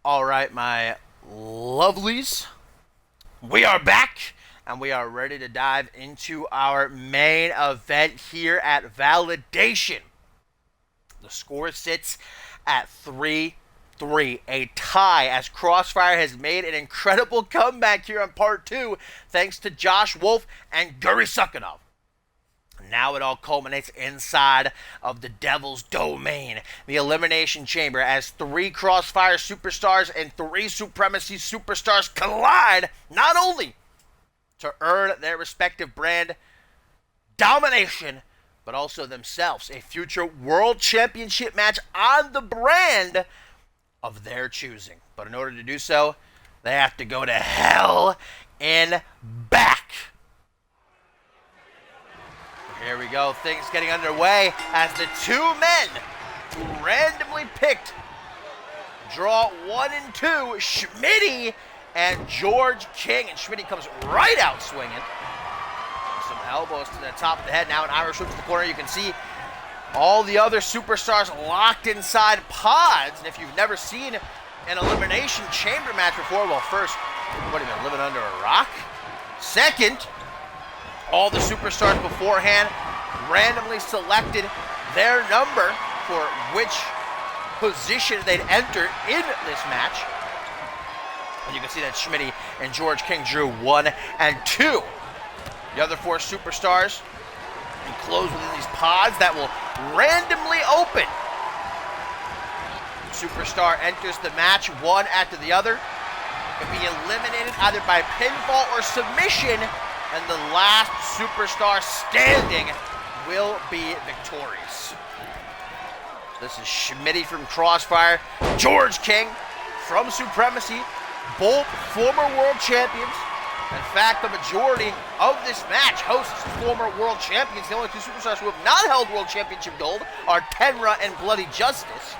All right, my lovelies, we are back and we are ready to dive into our main event here at Validation. The score sits at 3-3, a tie as Crossfire has made an incredible comeback here on part 2 thanks to Josh Wolf and Guri Sukhanov. Now it all culminates inside of the Devil's Domain, the Elimination Chamber, as 3 Crossfire superstars and 3 Supremacy superstars collide, not only to earn their respective brand domination, but also themselves a future World Championship match on the brand of their choosing. But in order to do so, they have to go to hell and back. Here we go, things getting underway as the 2 men who randomly picked draw 1 and 2, Schmitty and George King. And Schmitty comes right out swinging. Some elbows to the top of the head. Now an Irish whip to the corner. You can see all the other superstars locked inside pods. And if you've never seen an Elimination Chamber match before, well, first, what have you been living under a rock? Second, all the superstars beforehand randomly selected their number for which position they'd enter in this match. And you can see that Schmitty and George King drew 1 and 2. The other 4 superstars enclosed within these pods that will randomly open. Superstar enters the match one after the other. Can be eliminated either by pinfall or submission, and the last superstar standing will be victorious. This is Schmitty from Crossfire, George King from Supremacy, both former world champions. In fact, the majority of this match hosts former world champions. The only 2 superstars who have not held world championship gold are Tenra and Bloody Justice.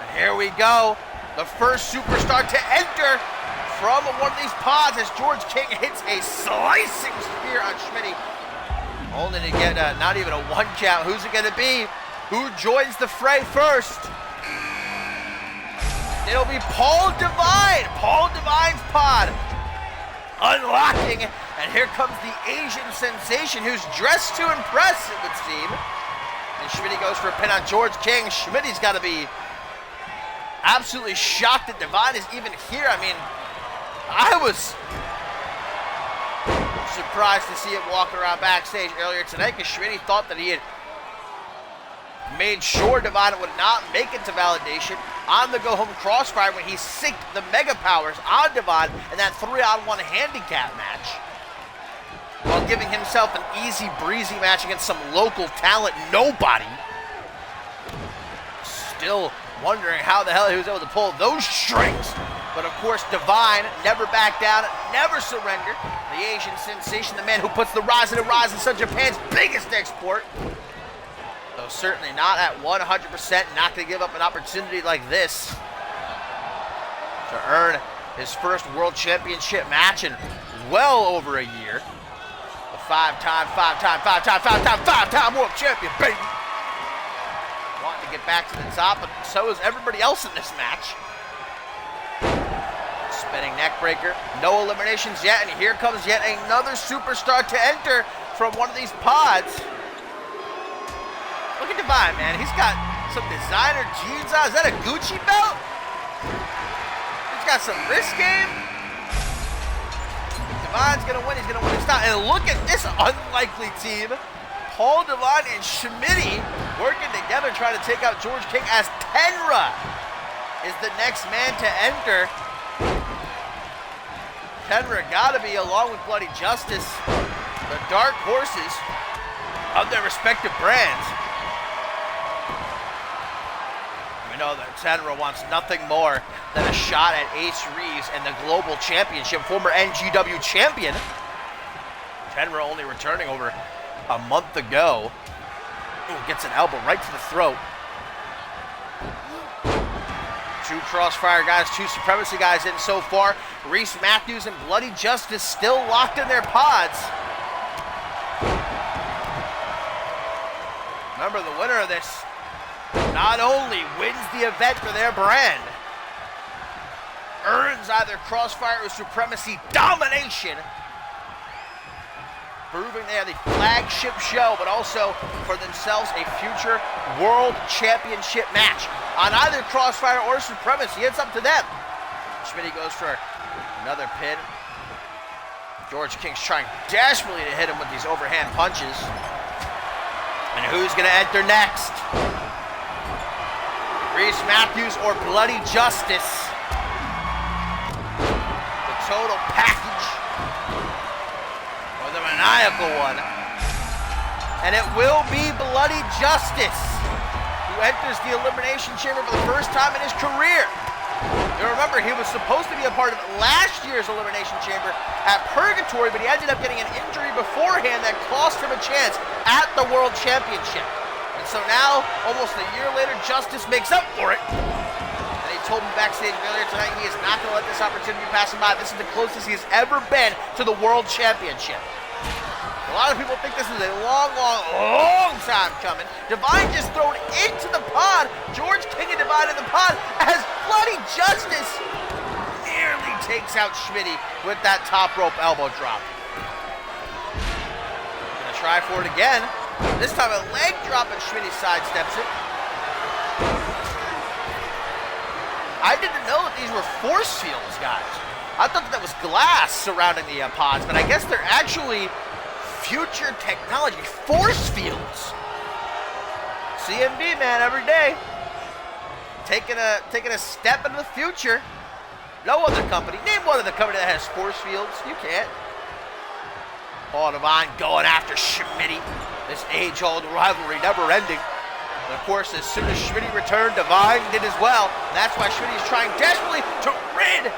And here we go, the first superstar to enter from one of these pods as George King hits a slicing spear on Schmitty, only to get not even a 1 count. Who's it going to be? Who joins the fray first? It'll be Paul Devine. Paul Devine's pod unlocking, and here comes the Asian sensation who's dressed to impress, it would seem. And Schmitty goes for a pin on George King. Schmitty's got to be absolutely shocked that Devine is even here. I mean, I was surprised to see him walk around backstage earlier tonight because Schmitty thought that he had made sure Devine would not make it to Validation on the go-home Crossfire when he synced the Mega Powers on Devine in that 3-on-1 handicap match, while giving himself an easy breezy match against some local talent nobody. Still wondering how the hell he was able to pull those strings. But of course, Devine never backed down, never surrendered. The Asian sensation, the man who puts the Rise and Rise in Sun Japan's biggest export. Though certainly not at 100%, not going to give up an opportunity like this to earn his first World Championship match in well over a year. The 5-time World Champion, baby. Wanting to get back to the top, but so is everybody else in this match. Spinning neckbreaker, no eliminations yet, and here comes yet another superstar to enter from one of these pods. Look at Devine, man. He's got some designer jeans on. Is that a Gucci belt? He's got some wrist game. Devine's gonna win. He's gonna win his style. And look at this unlikely team. Paul Devine and Schmitty working together trying to take out George King as Tenra is the next man to enter. Tenra gotta be, along with Bloody Justice, the dark horses of their respective brands. We know that Tenra wants nothing more than a shot at Ace Reeves and the Global Championship, former NGW champion. Tenra only returning over a month ago. Ooh, gets an elbow right to the throat. 2 Crossfire guys, 2 Supremacy guys in so far. Reese Matthews and Bloody Justice still locked in their pods. Remember, the winner of this not only wins the event for their brand, earns either Crossfire or Supremacy domination, proving they are the flagship show, but also for themselves a future World Championship match. On either Crossfire or Supremacy, it's up to them. Schmitty goes for another pin. George King's trying desperately to hit him with these overhand punches. And who's going to enter next? Reese Matthews or Bloody Justice? The total package. Or the maniacal one. And it will be Bloody Justice who enters the Elimination Chamber for the first time in his career. You remember, he was supposed to be a part of last year's Elimination Chamber at Purgatory, but he ended up getting an injury beforehand that cost him a chance at the World Championship. And so now, almost a year later, Justice makes up for it. And he told me backstage earlier tonight he is not going to let this opportunity pass him by. This is the closest he has ever been to the World Championship. A lot of people think this is a long time coming. Divine just thrown into the pod. George King and Divine in the pod as Bloody Justice nearly takes out Schmitty with that top rope elbow drop. Gonna try for it again. This time a leg drop and Schmitty sidesteps it. I didn't know that these were force fields, guys. I thought that was glass surrounding the pods, but I guess they're actually future technology, force fields. CMV, man, every day. Taking a step into the future. No other company. Name one other company that has force fields. You can't. Paul Devine going after Schmitty. This age-old rivalry never ending. And of course, as soon as Schmitty returned, Devine did as well. That's why Schmitty is trying desperately to rid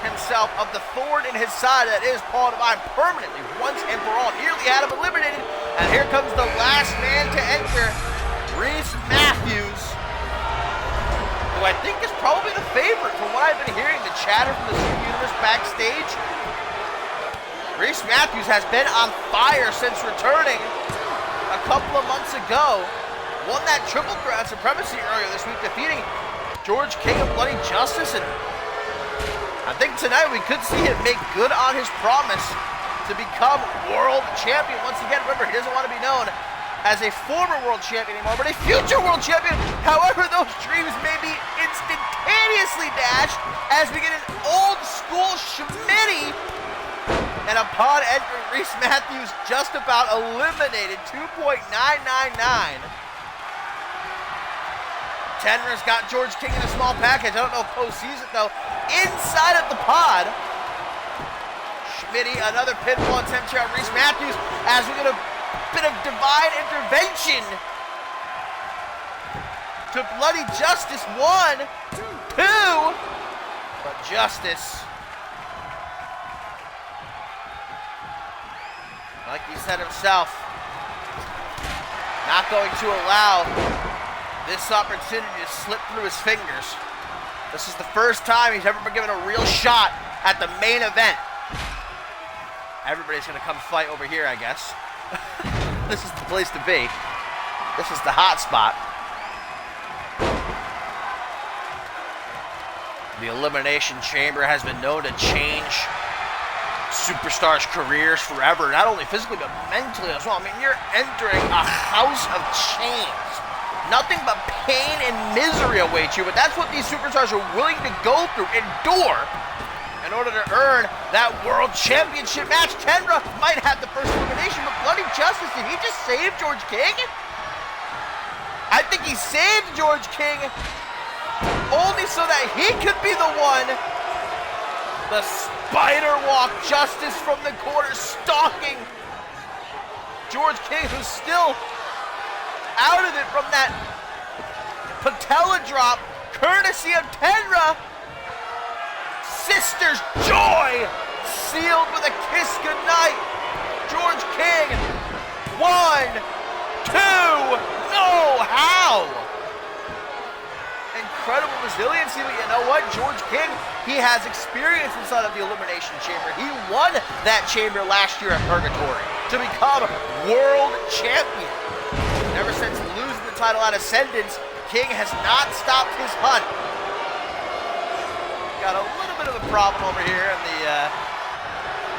himself of the thorn in his side that is Paul Devine permanently, once and for all. Nearly had him eliminated. And here comes the last man to enter, Reese Matthews, who I think is probably the favorite from what I've been hearing, the chatter from the Super Universe backstage. Reese Matthews has been on fire since returning a couple of months ago. Won that triple threat supremacy earlier this week, defeating George King of Bloody Justice, and I think tonight we could see him make good on his promise to become world champion. Once again, remember, he doesn't want to be known as a former world champion anymore, but a future world champion. However, those dreams may be instantaneously dashed as we get an old school Schmitty. And upon entering, Reese Matthews just about eliminated 2.999. Tenra's got George King in a small package. I don't know if Poe sees it though. Inside of the pod, Schmitty, another pinfall attempt here on Reese Matthews as we get a bit of divine intervention to Bloody Justice. 1, 2, but Justice, like he said himself, not going to allow this opportunity to slip through his fingers. This is the first time he's ever been given a real shot at the main event. Everybody's gonna come fight over here, I guess. This is the place to be. This is the hot spot. The Elimination Chamber has been known to change superstars' careers forever, not only physically but mentally as well. I mean, you're entering a house of chains. Nothing but pain and misery awaits you, but that's what these superstars are willing to go through, endure, in order to earn that World Championship match. Tenra might have the first elimination, but Bloody Justice, did he just save George King? I think he saved George King only so that he could be the one. The spider walk Justice from the corner, stalking George King, who's still out of it from that patella drop, courtesy of Tenra. Sister's joy sealed with a kiss goodnight. George King, 1, 2, no, how? Incredible resiliency, but you know what? George King, he has experience inside of the Elimination Chamber. He won that chamber last year at Purgatory to become world champion. Ever since losing the title at Ascendance, King has not stopped his hunt. Got a little bit of a problem over here in the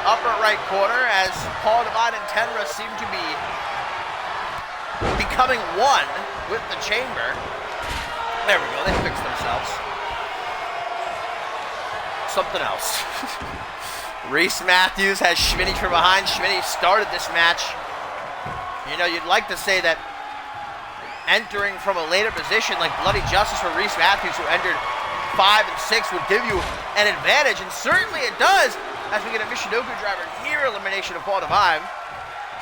upper right corner as Paul Devine and Tenra seem to be becoming one with the chamber. There we go, they fixed themselves. Something else. Reese Matthews has Schmitty from behind. Schmitty started this match. You know, you'd like to say that entering from a later position like Bloody Justice for Reese Matthews, who entered 5 and 6, would give you an advantage, and certainly it does as we get a Michinoku driver near elimination of Paul Devine.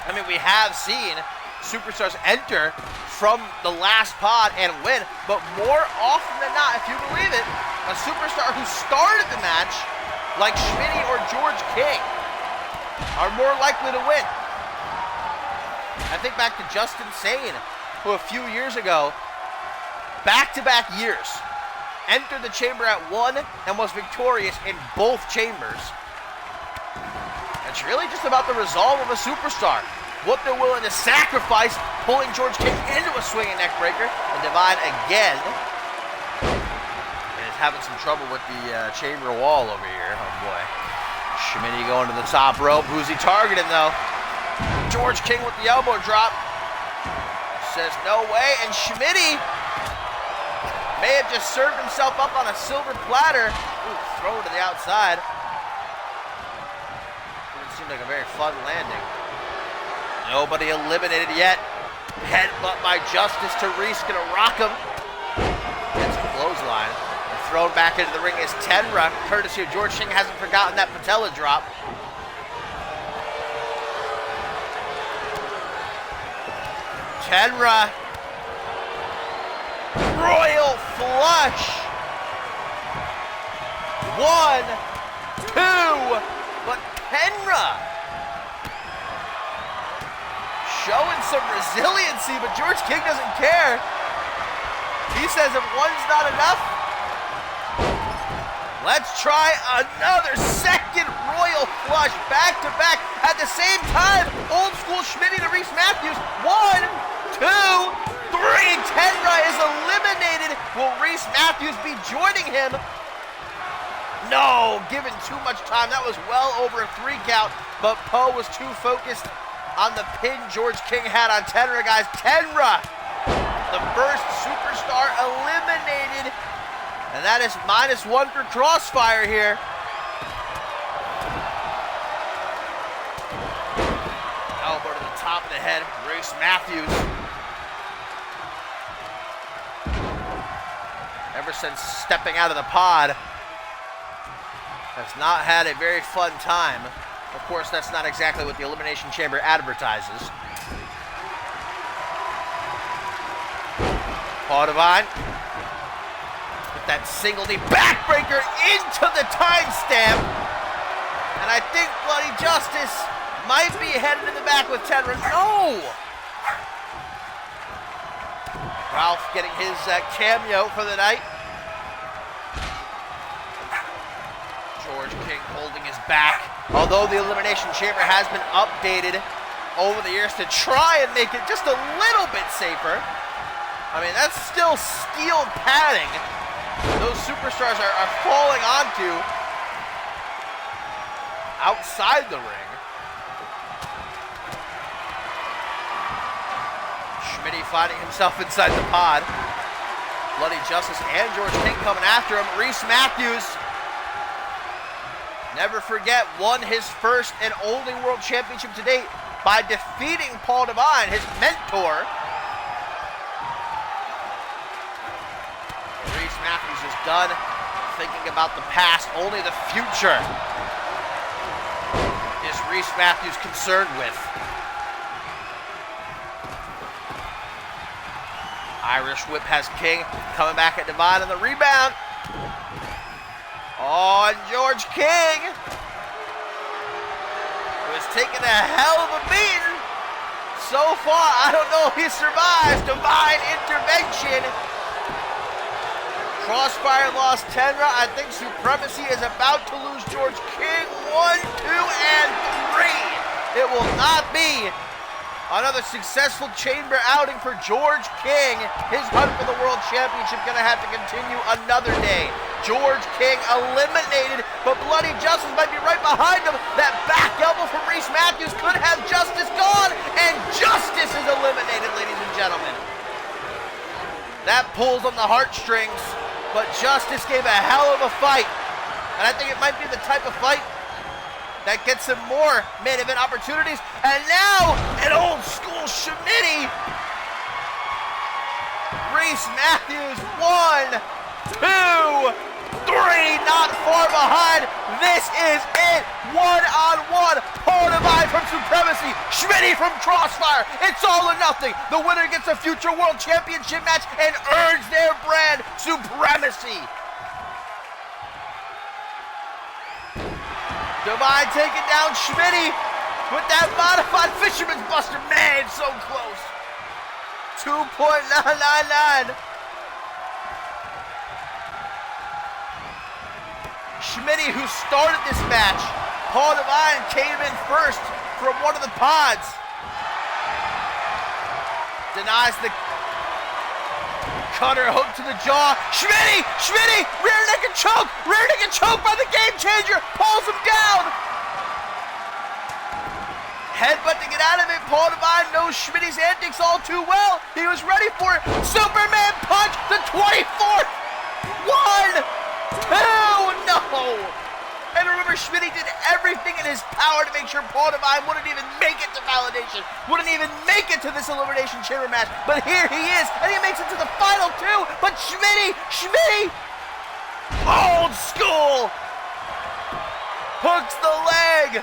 I mean, we have seen superstars enter from the last pod and win, but more often than not, if you believe it, a superstar who started the match, like Schmitty or George King, are more likely to win. I think back to Justin Sane, who a few years ago, back-to-back years, entered the chamber at 1 and was victorious in both chambers. It's really just about the resolve of a superstar, what they're willing to sacrifice, pulling George King into a swinging neck breaker, and Devine again is having some trouble with the chamber wall over here. Oh boy. Schmitty going to the top rope. Who's he targeting though? George King with the elbow drop. Says no way, and Schmitty may have just served himself up on a silver platter. Ooh, throw to the outside. Didn't seem like a very fun landing. Nobody eliminated yet. Headbutt by Justice to Reese, gonna rock him. Gets a clothesline. And thrown back into the ring is Tenra, courtesy of George King. Hasn't forgotten that patella drop. Tenra. Royal flush. 1, 2, but Tenra showing some resiliency, but George King doesn't care. He says if one's not enough, let's try another second royal flush back to back at the same time. Old school Schmitty to Reese Matthews. 1, 2, 3. Tenra is eliminated. Will Reese Matthews be joining him? No, given too much time. That was well over a 3 count, but Poe was too focused on the pin George King had on Tenra, guys. Tenra, the first superstar eliminated, and that is -1 for Crossfire here. Elbow to the top of the head, Reese Matthews. Ever since stepping out of the pod, has not had a very fun time. Of course, that's not exactly what the Elimination Chamber advertises. Paul Devine with that single knee backbreaker into the timestamp. And I think Bloody Justice might be headed in the back with Tenra. No! Ralph getting his cameo for the night. George King holding his back. Although the Elimination Chamber has been updated over the years to try and make it just a little bit safer. I mean, that's still steel padding those superstars are falling onto outside the ring. Schmitty finding himself inside the pod. Bloody Justice and George King coming after him. Reese Matthews, never forget, won his first and only world championship to date by defeating Paul Devine, his mentor. Reese Matthews is done thinking about the past. Only the future is Reese Matthews concerned with. Irish whip has King coming back at Devine on the rebound. On George King, who has taken a hell of a beating so far. I don't know if he survives. Divine intervention. Crossfire lost Tenra. I think Supremacy is about to lose George King. 1, 2, and 3. It will not be Another successful chamber outing for George King. His hunt for the World Championship gonna have to continue another day. George King eliminated, but Bloody Justice might be right behind him. That back elbow from Reese Matthews could have Justice gone, and Justice is eliminated, ladies and gentlemen. That pulls on the heartstrings, but Justice gave a hell of a fight. And I think it might be the type of fight that gets him more main event opportunities. And now, an old school Schmitty. Reese Matthews, 1, 2, 3, not far behind. This is it, one-on-one. Paul Devine from Supremacy, Schmitty from Crossfire. It's all or nothing. The winner gets a future world championship match and earns their brand, Supremacy. Devine taking down Schmitty with that modified Fisherman's Buster. Man, so close. 2.999. Schmitty, who started this match. Paul Devine came in first from one of the pods. Denies the cutter, hook to the jaw. Schmitty, rear naked choke by the Game Changer, pulls him down. Headbutt to get out of it. Paul Devine knows Schmitty's antics all too well. He was ready for it. Superman punch, the 24th. 1, 2, no. And remember, Schmitty did everything in his power to make sure Paul Devine wouldn't even make it to validation, wouldn't even make it to this Elimination Chamber match. But here he is, and he makes it to the final two. But Schmitty, old school, hooks the leg.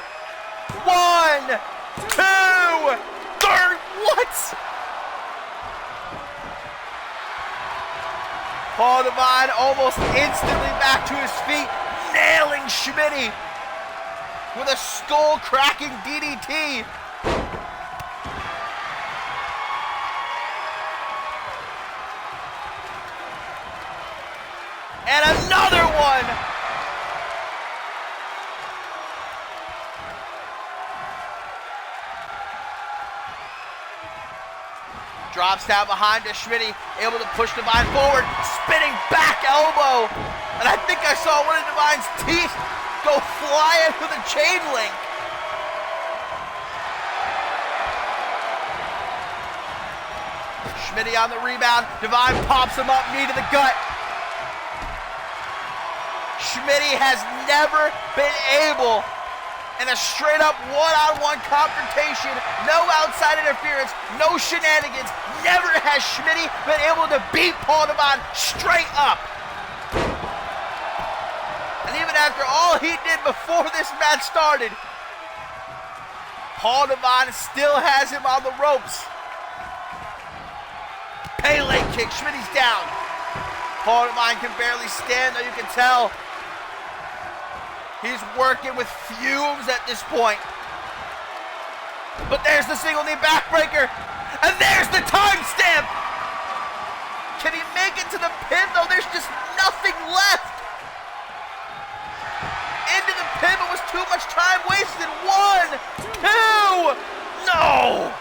1, 2, 3, what? Paul Devine almost instantly back to his feet, nailing Schmitty with a skull-cracking DDT. And another one. Drops down behind to Schmitty, able to push Devine forward, spinning back elbow. And I think I saw one of Devine's teeth go flying through the chain link. Schmitty on the rebound. Devine pops him up, knee to the gut. Schmitty has never been able, in a straight-up one-on-one confrontation, no outside interference, no shenanigans, never has Schmitty been able to beat Paul Devine straight up. And even after all he did before this match started, Paul Devine still has him on the ropes. Pele kick, Schmitty's down. Paul Devine can barely stand, though you can tell he's working with fumes at this point. But there's the single knee backbreaker. And there's the timestamp. Can he make it to the pin, though? There's just nothing left. Into the pin, but was too much time wasted. 1, 2, no.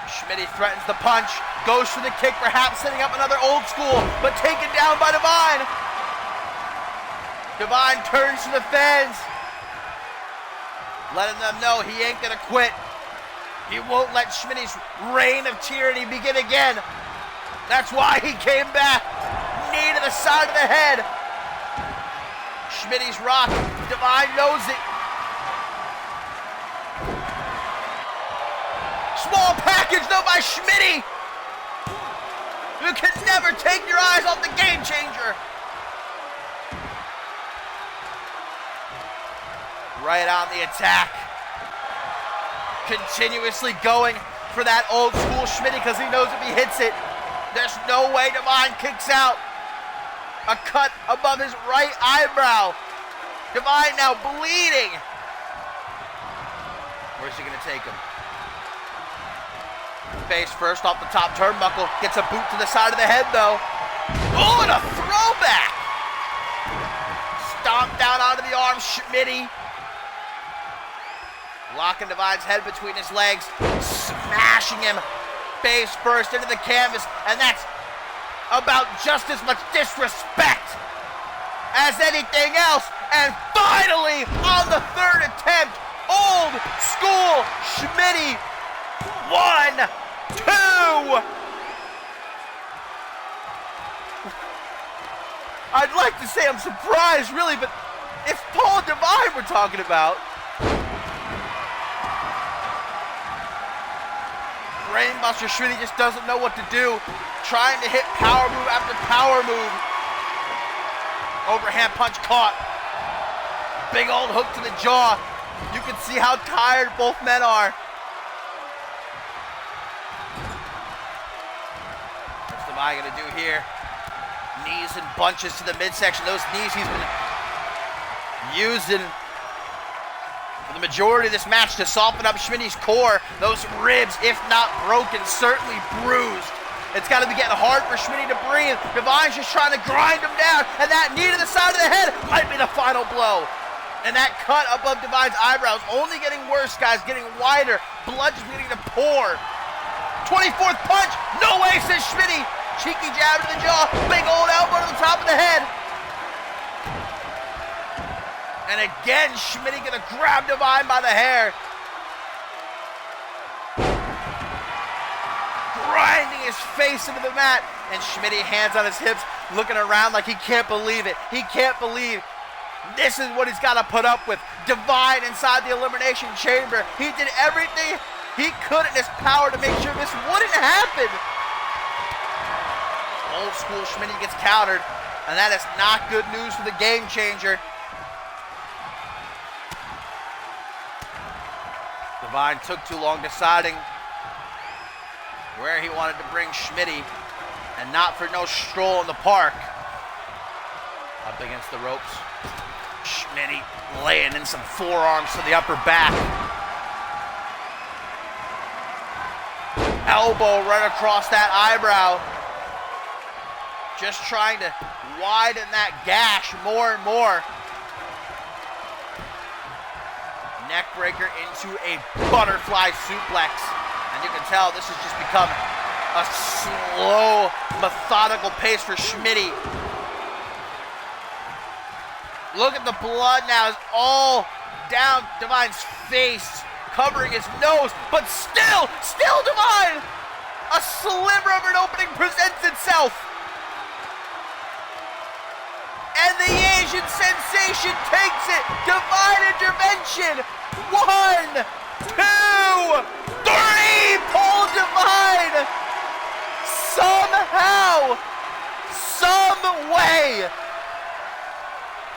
Schmitty threatens the punch, goes for the kick, perhaps setting up another old school, but taken down by Devine. Devine turns to the fans, letting them know he ain't gonna quit. He won't let Schmitty's reign of tyranny begin again. That's why he came back. Knee to the side of the head. Schmitty's rocked. Devine knows it. Small package though by Schmitty. You can never take your eyes off the Game Changer. Right on the attack. Continuously going for that old school Schmitty because he knows if he hits it, there's no way Devine kicks out. A cut above his right eyebrow. Devine now bleeding. Where's he gonna take him? Face first off the top turnbuckle. Gets a boot to the side of the head though. Oh, and a throwback. Stomp down onto the arm Schmitty. Locking Divine's head between his legs, smashing him face first into the canvas, and that's about just as much disrespect as anything else. And finally, on the third attempt, old school Schmitty. 1, 2. I'd like to say I'm surprised, really, but it's Paul Divine we're talking about. Brainbuster Schmitty just doesn't know what to do. Trying to hit power move after power move. Overhand punch caught. Big old hook to the jaw. You can see how tired both men are. What's Divine gonna do here? Knees and bunches to the midsection. Those knees he's been using for the majority of this match to soften up Schmitty's core. Those ribs, if not broken, certainly bruised. It's got to be getting hard for Schmitty to breathe. Divine's just trying to grind him down, and that knee to the side of the head might be the final blow. And that cut above Divine's eyebrows only getting worse, guys, getting wider. Blood just beginning to pour. 24th punch, no way, says Schmitty. Cheeky jab to the jaw, big old elbow to the top of the head. And again, Schmitty gonna grab Divine by the hair. Grinding his face into the mat. And Schmitty, hands on his hips, looking around like he can't believe it. He can't believe this is what he's gotta put up with. Divine inside the Elimination Chamber. He did everything he could in his power to make sure this wouldn't happen. Old school Schmitty gets countered, and that is not good news for the Game Changer. Divine took too long deciding where he wanted to bring Schmitty, and not for no stroll in the park. Up against the ropes. Schmitty laying in some forearms to the upper back. Elbow right across that eyebrow. Just trying to widen that gash more and more. Neckbreaker into a butterfly suplex. And you can tell this has just become a slow, methodical pace for Schmitty. Look at the blood now. It's all down Divine's face, covering his nose, but still Divine! A sliver of an opening presents itself. And the Asian sensation takes it. Divine intervention. 1, 2, 3. Paul Divine somehow, some way,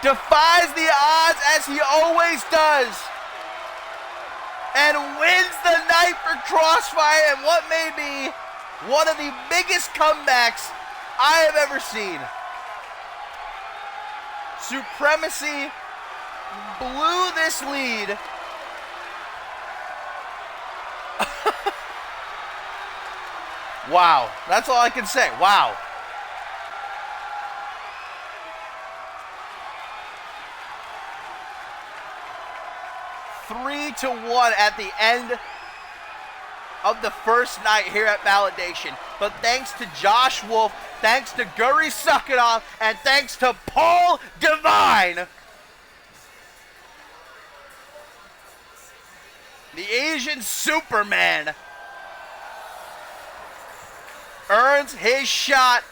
defies the odds as he always does, and wins the night for Crossfire and what may be one of the biggest comebacks I have ever seen. Supremacy blew this lead. Wow, that's all I can say. Wow. Three to 1 at the end of the first night here at Validation. But thanks to Josh Wolf, thanks to Guri Suckanov, and thanks to Paul Divine, the Asian Superman earns his shot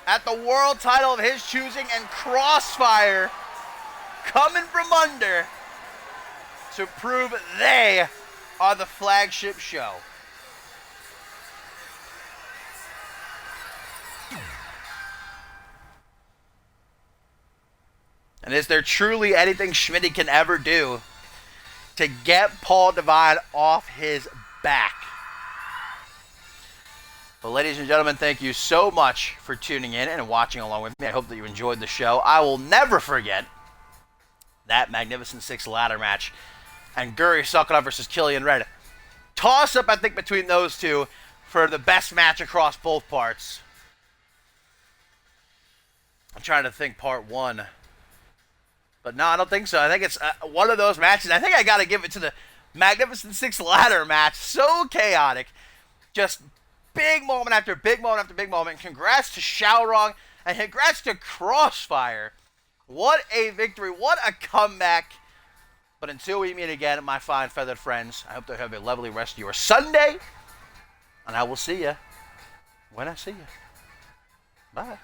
at the world title of his choosing, and Crossfire coming from under to prove they are the flagship show. And is there truly anything Schmitty can ever do to get Paul Divine off his back? Well, ladies and gentlemen, thank you so much for tuning in and watching along with me. I hope that you enjoyed the show. I will never forget that Magnificent Six ladder match and Guri Suckanov versus Killian Red. Toss up, I think, between those two for the best match across both parts. I'm trying to think part one. But no, I don't think so. I think it's one of those matches. I think I got to give it to the Magnificent Six ladder match. So chaotic. Just big moment after big moment after big moment. Congrats to Xiaorong and congrats to Crossfire. What a victory. What a comeback. But until we meet again, my fine feathered friends, I hope you have a lovely rest of your Sunday. And I will see you when I see you. Bye.